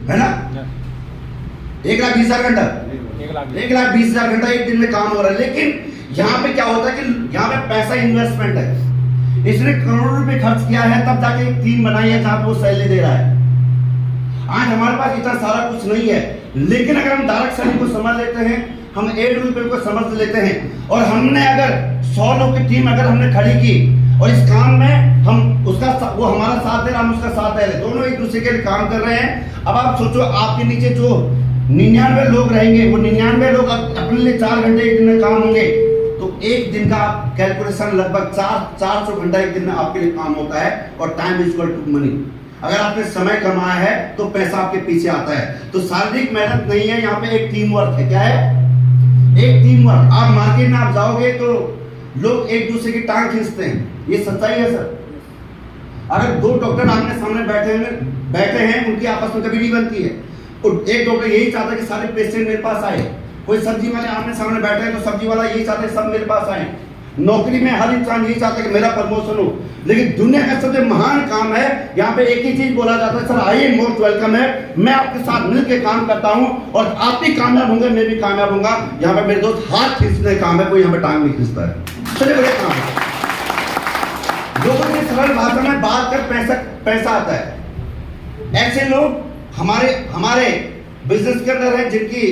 है ना? 1,20,000 घंटा, 1,20,000 घंटा एक दिन में काम हो रहा है। लेकिन यहाँ पे क्या होता है कि यहाँ पे पैसा इन्वेस्टमेंट है, इसने करोड़ों रुपए खर्च किया है, तब जाके एक टीम बनाई है जहाँ पे वो सैलरी दे रहा है। आज हमारे पास इतना सारा कुछ नहीं है, लेकिन अगर हम डायरेक्ट सैलरी को समझ लेते हैं, हम 8 रुपए को समझ लेते हैं, और हमने अगर 100 लोग की टीम अगर हमने खड़ी की और इस काम में हम उसका वो हमारा साथ दे रहा, हम उसका साथ दे रहे, दोनों एक दूसरे के लिए काम कर रहे हैं। अब आप सोचो, आपके नीचे जो 99 लोग रहेंगे, वो 99 लोग अपने लिए 4 घंटे एक दिन में काम होंगे, तो एक दिन का कैलकुलेशन लगभग 400 घंटा एक दिन में आपके लिए काम होता है। और time is equal to money. अगर आपने समय कमाया है तो पैसा आपके पीछे आता है। तो शारीरिक मेहनत नहीं है, यहाँ पे एक टीम वर्क है। क्या है? एक टीम वर्क। आप मार्केट में आप जाओगे तो लोग एक दूसरे की टांग खींचते हैं, ये सच्चाई है सर। अगर 2 डॉक्टर आमने सामने बैठे हैं, उनकी आपस में कभी नहीं बनती है। और एक डॉक्टर यही चाहता है कि सारे पेशेंट मेरे पास आए। कोई सब्जी वाले आमने सामने बैठे हैं तो सब्जी वाला यही चाहता है सब मेरे पास आए। नौकरी में हर इंसान यही चाहता है कि मेरा प्रमोशन हो। लेकिन दुनिया का सबसे महान काम है, यहाँ पे एक ही चीज बोला जाता है, सर आइए, मोस्ट वेलकम है, मैं आपके साथ मिलकर काम करता हूँ और आप भी कामयाब होंगे, मैं भी कामयाब होऊंगा। यहाँ पे मेरे दोस्त हाथ खींचने काम है, कोई यहाँ पे टांग नहीं खींचता है। चलिए बड़े काम है, लोगों की सरल भाषा में बात कर पैसा आता है। ऐसे लोग हमारे बिजनेस के अंदर है जिनकी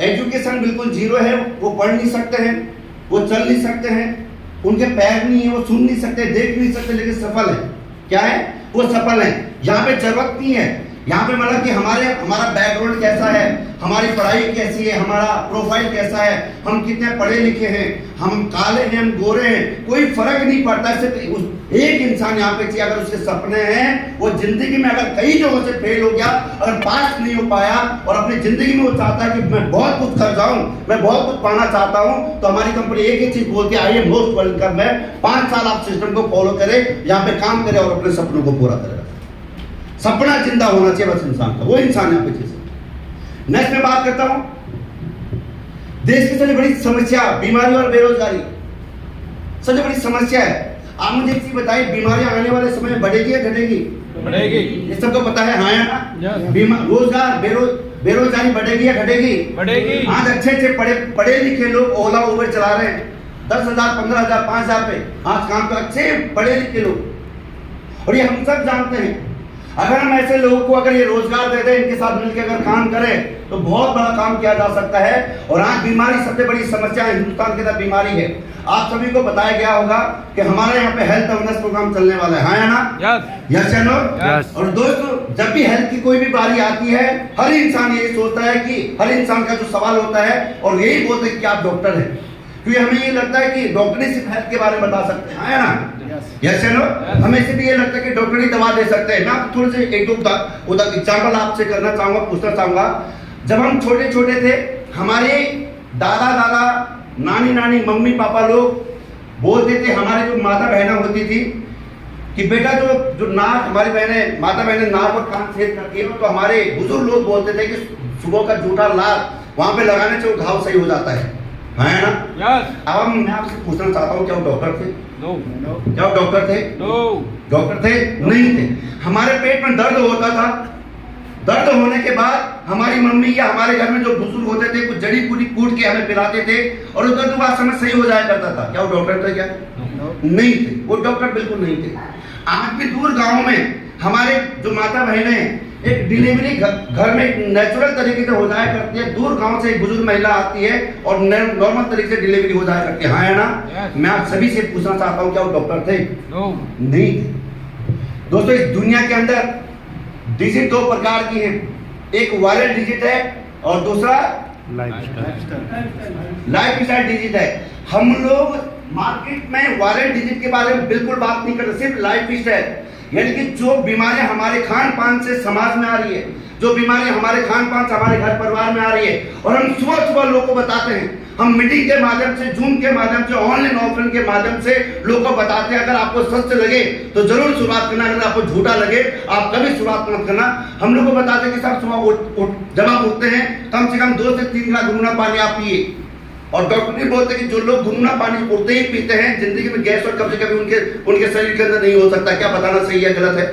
एजुकेशन बिल्कुल जीरो है, वो पढ़ नहीं सकते हैं, वो चल नहीं सकते हैं, उनके पैर नहीं है, वो सुन नहीं सकते, देख नहीं सकते, लेकिन सफल है। क्या है? वो सफल है। यहाँ पे जरूरत नहीं है, यहाँ पे मतलब कि हमारा बैकग्राउंड कैसा है, हमारी पढ़ाई कैसी है, हमारा प्रोफाइल कैसा है, हम कितने पढ़े लिखे हैं, हम काले हैं, हम गोरे हैं, कोई फर्क नहीं पड़ता। सिर्फ एक इंसान यहाँ पे चाहिए, अगर उसके सपने हैं, वो जिंदगी में अगर कई जगहों से फेल हो गया, अगर पास नहीं हो पाया और अपनी जिंदगी में वो चाहता है कि मैं बहुत कुछ कर जाऊं, मैं बहुत कुछ पाना चाहता हूं, तो हमारी कंपनी एक ही चीज बोलती है, आइए मोस्ट वेलकम है। 5 साल आप सिस्टम को फॉलो करें, यहाँ पे काम करें और अपने सपनों को पूरा करें। सपना जिंदा होना चाहिए बस इंसान का, वो इंसान यहाँ पे चीज। नेक्स्ट में बात करता हूं, देश की सबसे बड़ी समस्या बीमारी और बेरोजगारी सबसे बड़ी समस्या है। आप मुझे एक चीज बताइए, बीमारियां आने वाले समय में बढ़ेगी या घटेगी? बढ़ेगी। ये सबको पता है, हाँ या ना? रोजगार बेरोजगारी बढ़ेगी या घटेगी? बढ़ेगी। आज अच्छे पढ़े लिखे लोग ओला उबर चला रहे हैं, 10,000 15,000 5,000 पे आज काम कर, अच्छे पढ़े लिखे लोग, और ये हम सब जानते हैं। अगर हम ऐसे लोगों को अगर ये रोजगार दे दें, इनके साथ मिलकर अगर काम करें, तो बहुत बड़ा काम किया जा सकता है। और आज बीमारी सबसे बड़ी समस्या हिंदुस्तान के अंदर बीमारी है। आप सभी को बताया गया होगा कि हमारे यहाँ पे हेल्थ अवेयरनेस प्रोग्राम चलने वाला है, हाँ या ना? यस या नो? और दोस्तों, जब भी हेल्थ की कोई भी बारी आती है, हर इंसान यही सोचता है कि हर इंसान का जो सवाल होता है और यही बोलते हैं कि आप डॉक्टर हैं, क्योंकि हमें ये लगता है कि डॉक्टर ही सिर्फ हेल्थ के बारे में बता सकते हैं, हाँ या ना? यस या नो? हमें सिर्फ ये लगता है कि डॉक्टर ही दवा दे सकते हैं। मैं थोड़े से एक दो एग्जाम्पल आपसे करना चाहूंगा, पूछना चाहूंगा। जब हम छोटे छोटे थे, हमारे दादा नानी मम्मी पापा लोग बोलते थे, हमारे जो माता बहना होती थी कि बेटा जो नाक, हमारी माता बहनें नाक और कान छेद करती है, तो हमारे बुजुर्ग लोग बोलते थे कि सुबह का जूठा लाल वहां पे लगाने से वो घाव सही हो जाता है ना? अब मैं आपसे पूछना चाहता हूँ, क्या वो डॉक्टर थे? क्या वो डॉक्टर थे? डॉक्टर थे? नहीं थे। हमारे पेट में दर्द होता था, दर्द होने के बाद हमारी मम्मी या हमारे घर में जो बुजुर्ग होते थे, कुछ जड़ी बूटी कूट के हमें पिलाते थे और उसका तो बात समय सही हो जाया करता था। क्या वो डॉक्टर थे? क्या नहीं थे, वो डॉक्टर बिल्कुल नहीं थे। आज भी दूर गाँव में हमारे जो माता बहनें एक डिलीवरी घर में नेचुरल तरीके से हो जाया करती है, दूर गांव से एक बुजुर्ग महिला आती है और नॉर्मल तरीके से डिलीवरी हो जाया करती है, हाँ या ना? मैं आप सभी से पूछना चाहता हूं, क्या वो डॉक्टर थे? नहीं थे। दोस्तों, इस दुनिया के अंदर डिजिट 2 प्रकार की हैं, एक वायरल डिजिट है और दूसरा लाइफ स्टाइल डिजिट है। हम लोग मार्केट में वायरल डिजिट के बारे में बिल्कुल बात नहीं करते, सिर्फ लाइफ स्टाइल, यानी कि जो बीमारियां हमारे खान पान से समाज में आ रही है, जो बीमारियां हमारे खान पान से हमारे घर परिवार में आ रही है, और हम सुबह लोगों को बताते हैं। हम मीटिंग के माध्यम से, जूम के माध्यम से, ऑनलाइन ऑफलाइन के माध्यम से लोगों को बताते हैं। अगर आपको सच लगे तो जरूर शुरुआत करना, अगर आपको झूठा लगे आप कभी शुरुआत मत करना। हम लोग को बताते हैं कि साहब सुबह जब आप उठते हैं, कम से कम 2 से 3 गिलास गुनगुना पानी आप पिए, और डॉक्टर भी बोलते हैं कि जो लोग गुनगुना पानी उड़ते ही पीते हैं, जिंदगी में गैस और कब्ज कभी उनके शरीर के अंदर नहीं हो सकता। क्या बताना सही है गलत है?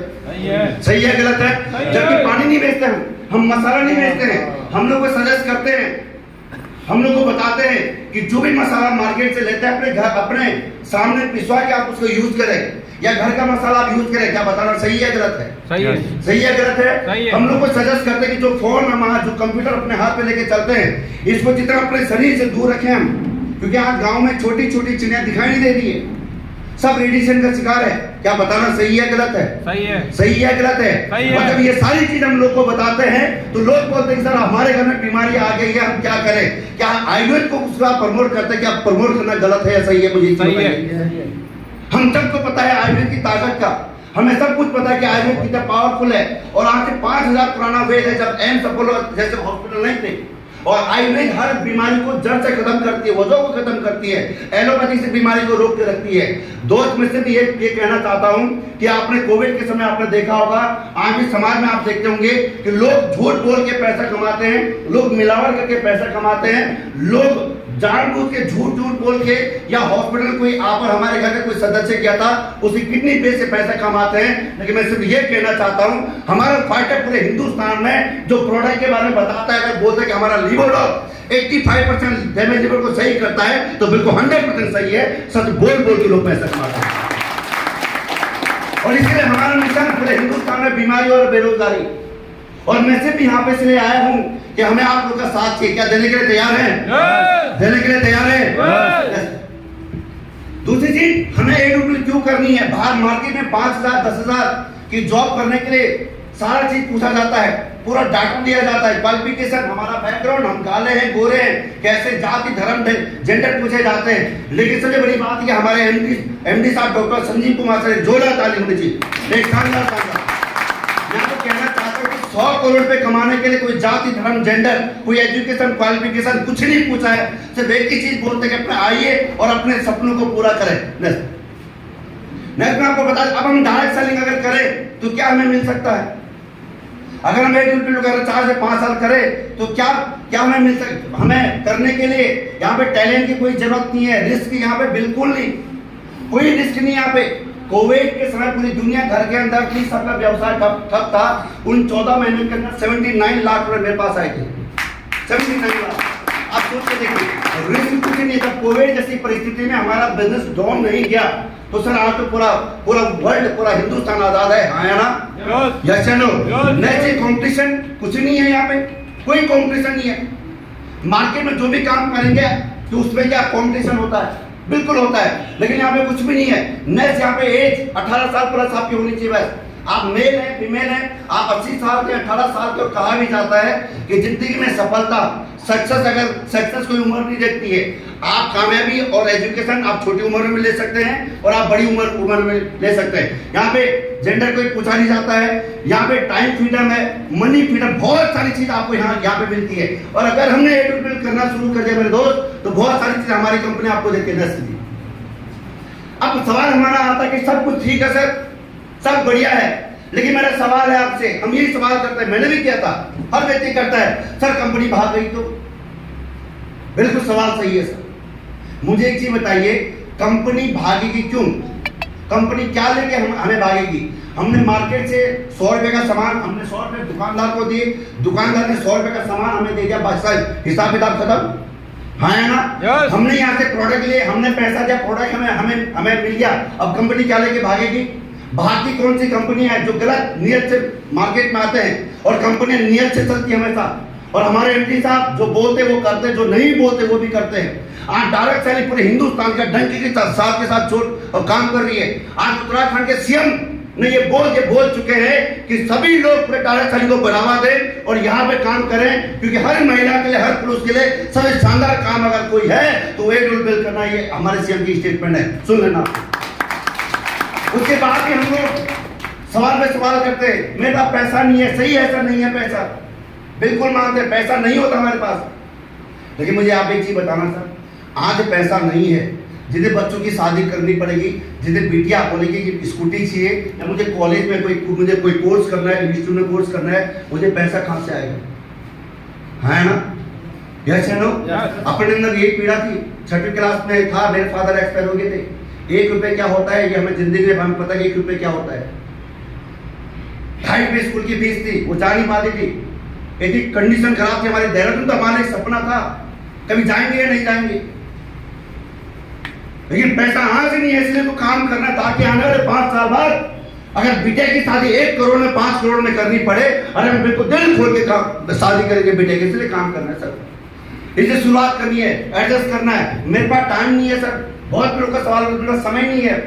सही है गलत है? जबकि पानी नहीं बेचते हम मसाला नहीं बेचते हैं, हम लोग को सजेस्ट करते हैं, हम लोग को बताते हैं कि जो भी मसाला मार्केट से लेते हैं अपने घर अपने सामने पिसवा के आप उसको यूज करें, या घर का मसाला आप यूज करें। क्या बताना सही है गलत है? सही है। सही है गलत है? हम लोग को सजेस्ट करते हैं कि जो फोन जो कंप्यूटर अपने हाथ में लेके चलते हैं, इसको जितना अपने शरीर से दूर रखें हम, क्योंकि आज गांव में छोटी छोटी चिड़िया दिखाई नहीं दे रही है, सब रेडिएशन का शिकार है। क्या बताना सही है गलत है? सही है। सही है गलत है? और जब ये सारी चीज हम लोग को बताते हैं तो लोग बोलते हैं सर हमारे घर में बीमारी आ गई है, हम क्या करें? क्या आयुर्वेद को उसका प्रमोट करते हैं? क्या प्रमोट करना गलत है या सही है? मुझे सही है। हम सबको पता है आयुर्वेद की ताकत का, हमें सब कुछ पता है कि आयुर्वेद कितना पावरफुल है। और आज से 5000 पुराना वेद है, जब एम्स अपोलो जैसे हॉस्पिटल नहीं थे, और आयुर्वेद हर बीमारी को जड़ से खत्म करती है, वजह को खत्म करती है, एलोपैथी से बीमारी को रोक के रखती है। दोस्त में से भी ये कहना चाहता हूं कि आपने कोविड के समय आपने देखा होगा, आज भी समाज में आप देखते होंगे कि लोग झूठ बोल के पैसा कमाते हैं, लोग मिलावट करके पैसा कमाते हैं, लोग जानबूझ के झूठ बोल के, या हॉस्पिटल कोई आकर हमारे घर का कोई सदस्य गया था उसकी किडनी बेच से पैसा कमाते हैं। लेकिन मैं सिर्फ ये कहना चाहता हूं, हमारा फाइटर पूरे हिंदुस्तान में जो प्रोडक्ट के बारे में बताता है, अगर बोलता है कि हमारा लिवोडॉक 85% डैमेज लिवर को सही करता है, तो बिल्कुल 100% सही है। सच बोल के लोग पैसा कमाते हैं। और इसलिए हमारा मिशन पूरे हिंदुस्तान में बीमारी और बेरोजगारी, और मैं सिर्फ यहाँ पे इसलिए आया हूँ कि हमें आप लोग का साथ चाहिए। क्या देने के लिए तैयार हैं? देने के लिए तैयार हैं? दूसरी चीज, हमें एडब्ल्यू क्यों करनी है? बाहर मार्केट में 5000 10,000 की जॉब करने के लिए सारा चीज पूछा जाता है, पूरा डाटा दिया जाता है, क्वालिफिकेशन, हमारा बैकग्राउंड, हम काले हैं गोरे हैं, कैसे जाति धर्म जेंडर पूछे जाते हैं। लेकिन सबसे बड़ी बात है कि हमारे एमडी साहब डॉक्टर संजीव कुमार सर जोरदार ताली होनी चाहिए। एक शानदार मैं तो कहना चाहता हूँ कि 100 करोड़ रुपए कमाने के लिए कोई जाति धर्म जेंडर कोई एजुकेशन क्वालिफिकेशन कुछ नहीं पूछा है। सिर्फ एक ही चीज बोलते हैं कि अपने आइए और अपने सपनों को पूरा करें। मैं आपको बता, अब हम डायरेक्ट सेलिंग अगर करें तो क्या हमें मिल सकता है? अगर हम अगर 4 से 5 साल करें तो क्या हमें मिल सकता? हमें करने के लिए यहाँ पे टैलेंट की कोई जरूरत नहीं है, रिस्क यहाँ पे बिल्कुल नहीं, कोई रिस्क नहीं यहाँ पे। कोविड के समय पूरी दुनिया घर के अंदर थी, सबका व्यवसाय ठप था। उन 14 महीने के अंदर 79 लाख रुपए मेरे पास आए थे, 79 लाख। आप सोच के देखिए, रिस्क कुछ नहीं था। कोविड जैसी परिस्थिति में हमारा बिजनेस डाउन नहीं गया तो सर आज तो पूरा वर्ल्ड, पूरा हिंदुस्तान आजाद है। हाँ या ना? यस या नो? नेक्स्ट कंपटीशन कुछ नहीं है यहाँ पे, कोई कंपटीशन नहीं है। मार्केट में जो भी काम करेंगे तो उसमें क्या कंपटीशन होता है? बिल्कुल होता है, लेकिन यहाँ पे कुछ भी नहीं है। नेक्स्ट यहाँ पे एज 18 साल प्लस आपकी होनी चाहिए बस। आप मेल हैं फीमेल हैं, आप 80 साल के 18 साल के, कहा भी जाता है कि जिंदगी में सफलता सक्सेस कोई उम्र नहीं देखती है। आप कामयाबी और एजुकेशन आप छोटी उम्र में ले सकते हैं और आप बड़ी उम्र में ले सकते हैं। यहाँ पे जेंडर कोई पूछा नहीं जाता है, यहाँ पे टाइम फ्रीडम है, मनी फ्रीडम, बहुत सारी चीज आपको यहाँ पे मिलती है। और अगर हमने एडवर्टाइजमेंट करना शुरू कर दिया मेरे दोस्त, तो बहुत सारी चीज हमारी कंपनी आपको देख के दस दी। अब सवाल हमारा आता है कि सब कुछ ठीक है सर, सब बढ़िया है, लेकिन मेरा सवाल है आपसे, हम यही सवाल करते हैं, मैंने भी किया था, हर व्यक्ति करता है, सर कंपनी भाग गई तो? बिल्कुल सवाल सही है सर। मुझे एक चीज बताइए, कंपनी भागेगी क्यों? कंपनी क्या लेके हमें भागेगी? हमने मार्केट से 100 रुपए का सामान हमने 100 रुपए दुकानदार को दिए, दुकानदार ने 100 रुपए का सामान हमें दे दिया, बस हिसाब किताब खत्म। हाँ या ना? हमने यहाँ से प्रोडक्ट लिए, हमने पैसा दिया, प्रोडक्ट हमें मिल गया। अब कंपनी क्या लेके भागेगी? भारतीय कौन सी कंपनी है जो गलत नियत से मार्केट में आते हैं और कंपनी नियत से चलती है हमेशा। और हमारे एमडी साहब जो बोलते वो करते, जो नहीं बोलते वो भी करते हैं। आज डायरेक्ट सेलिंग पूरे हिंदुस्तान का डंकी के साथ के साथ और काम कर रही है। आज उत्तराखंड के सीएम ने ये बोल चुके हैं कि सभी लोग पूरे डायरेक्ट सेलिंग को बढ़ावा दें और यहाँ पे काम करें, क्योंकि हर महिला के लिए, हर पुरुष के लिए सबसे शानदार काम अगर कोई है तो वे रूल बिल करना। ये हमारे सीएम की स्टेटमेंट है, सुन लेना। उसके बाद भी हम लोग सवाल पे सवाल करते हैं, मेरे पास पैसा नहीं है, सही है सर, नहीं है पैसा, बिल्कुल मानते हैं पैसा नहीं होता हमारे पास। लेकिन मुझे आप एक चीज बताना सर, आज पैसा नहीं है, जिन्हें बच्चों की शादी करनी पड़ेगी, जिन्हें बिटिया बोलेगी कि स्कूटी चाहिए, या मुझे कॉलेज में मुझे कोई कोर्स करना है, इंस्टीट्यूट में कोर्स करना है, मुझे पैसा कहाँ से आएगा? है ना? यस या नो? अपने अंदर यही पीड़ा थी। 6वीं क्लास में था, मेरे फादर एक्सपायर हो गए थे। 1 रुपए क्या होता है ये हमें जिंदगी में हमें पता है 1 रुपए क्या होता है। 2.5 रुपए स्कूल की फीस थी, वो जा नहीं पाती थी, यदि कंडीशन खराब थी हमारे। देहरादून तो हमारा एक सपना था, कभी जाएंगे या नहीं जाएंगे, लेकिन पैसा यहाँ से नहीं है, इसलिए तो काम करना ताकि आने वाले 5 साल बाद अगर बेटे की शादी 1 करोड़ में 5 करोड़ में करनी पड़े, अरे हम बिल्कुल दिल खोल के शादी करेंगे बेटे के, इसलिए काम करना है सर। इससे शुरुआत करनी है, एडजस्ट करना है। मेरे पास टाइम नहीं है सर, बहुत लोगों का सवाल, मेरा समय नहीं है।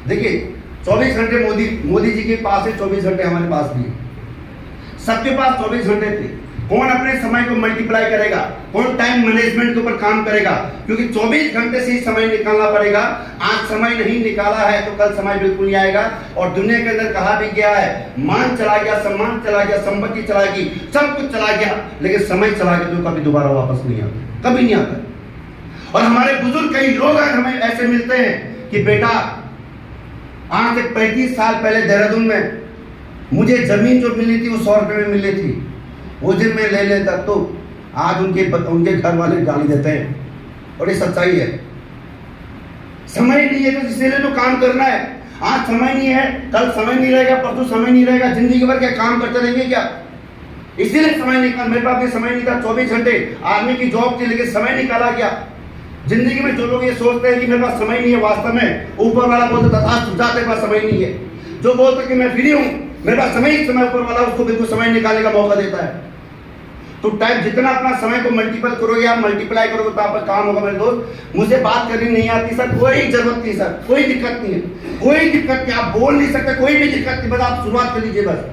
देखिए 24 घंटे मोदी जी के पास है, 24 घंटे हमारे पास भी है, सबके पास 24 घंटे थे। कौन अपने समय को मल्टीप्लाई करेगा, कौन टाइम मैनेजमेंट के ऊपर काम करेगा, क्योंकि 24 घंटे से ही समय निकालना पड़ेगा। आज समय नहीं निकाला है तो कल समय बिल्कुल नहीं आएगा। और दुनिया के अंदर कहा भी गया है, मान चला गया, सम्मान चला गया, संपत्ति चला गई, सब कुछ चला गया, लेकिन समय चला गया तो कभी दोबारा वापस नहीं आता, कभी नहीं आता। और हमारे बुजुर्ग कई लोग हमें ऐसे मिलते हैं कि बेटा आज से 35 साल पहले देहरादून में मुझे जमीन जो मिली थी वो 100 रुपए में मिली थी, वो दिन में ले लेता तो आज उनके घर वाले गाली देते हैं। और ये सच्चाई है, समय नहीं है तो इसीलिए तो काम करना है। आज समय नहीं है, कल समय नहीं रहेगा, परसों समय नहीं रहेगा, जिंदगी भर क्या काम करते रहेंगे क्या? इसीलिए समय निकाल, मेरे पास समय नहीं था। 24 घंटे आर्मी की जॉब थी, लेकिन समय निकाला गया। जिंदगी में जो लोग ये सोचते हैं कि मेरे पास समय नहीं है, वास्तव में ऊपर वाला बोलता था तेरे पास समय नहीं है। जो बोलते कि मैं फ्री हूं, मेरे पास समय ऊपर वाला उसको बिल्कुल समय निकालने का मौका देता है। तो टाइम जितना अपना समय को मल्टीपल करोगे, आप मल्टीप्लाई करोगे तो आपका काम होगा। मेरे दोस्त, मुझे बात करनी नहीं आती सर, कोई जरूरत नहीं सर, कोई दिक्कत नहीं है, कोई दिक्कत नहीं, आप बोल नहीं सकते, कोई भी दिक्कत नहीं, बस आप शुरुआत कर लीजिए। बस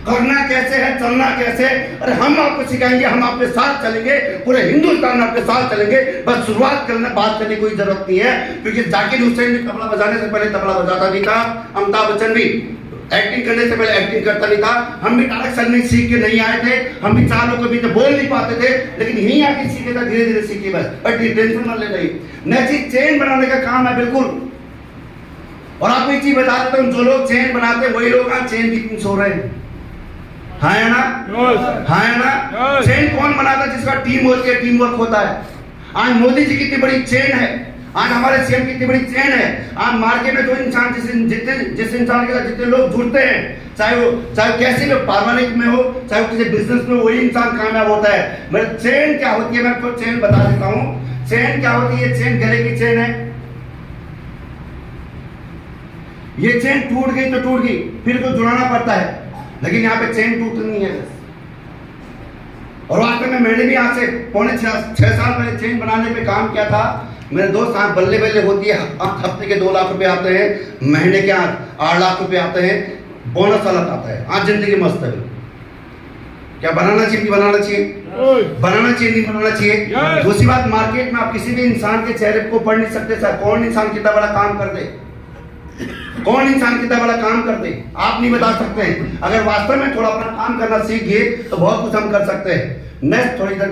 करना कैसे है, चलना कैसे, अरे हम आपको सिखाएंगे, हम आपके साथ चलेंगे, पूरे हिंदुस्तान आपके साथ चलेंगे। बस शुरुआत करना, बात करने की कोई जरूरत नहीं है, क्योंकि जाकिर हुसैन भी तबला बजाने से पहले तबला बजाता नहीं था, अमिताभ बच्चन भी एक्टिंग करने से पहले एक्टिंग करता नहीं था, हम भी डायरेक्शन में सीख के नहीं आए थे, हम भी 4 लोगों के बीच बोल नहीं पाते थे, लेकिन यहीं आके सीखे थे, धीरे धीरे सीखे। बस बट ये टेंशन ना ले रही, नेक्स्ट चेन बनाने का काम है बिल्कुल। और आपको एक चीज बता देता हूँ, जो लोग चेन बनाते वही लोग आज चेन की सो रहे हैं। हाँ या ना? हाँ या ना? चेन कौन बनाता है? जिसका टीम वर्क होता है। आज मोदी जी की कितनी बड़ी चेन है, आज हमारे सीएम की कितनी बड़ी चेन है। आज मार्केट में जो इंसान जिस इंसान के साथ जितने लोग जुड़ते हैं, चाहे कैसे भी पारिवारिक में हो, चाहे वो किसी बिजनेस में, वही इंसान कामयाब होता है। मेरी चेन क्या होती है, मैं आपको चेन बता देता हूँ। चेन क्या होती है? चेन गले की चेन है, ये चेन टूट गई तो टूट गई, फिर को जुड़ाना पड़ता है, लेकिन यहाँ पे चेन टूटनी है। और वास्तव में मैंने भी आज से पौने 6 साल पहले चेन बनाने पे काम किया था। मेरे दोस्त यहाँ बल्ले बल्ले होती है, हफ्ते के 2 लाख रुपए आते हैं, महीने के 8 लाख रुपए आते हैं, बोनस अलग आता है। आज जिंदगी मस्त है। क्या बनाना चाहिए, नहीं बनाना चाहिए? बनाना चाहिए, नहीं बनाना चाहिए? दूसरी बात, मार्केट में आप किसी भी इंसान के चेहरे को पढ़ नहीं सकते सर, कौन इंसान कितना बड़ा काम कर दे, कौन इंसान कितना बड़ा काम कर दे, आप नहीं बता सकते हैं। अगर वास्तव में थोड़ा अपना काम करना सीख गए तो बहुत कुछ हम कर सकते हैं। नेक्स्ट थोड़ी देर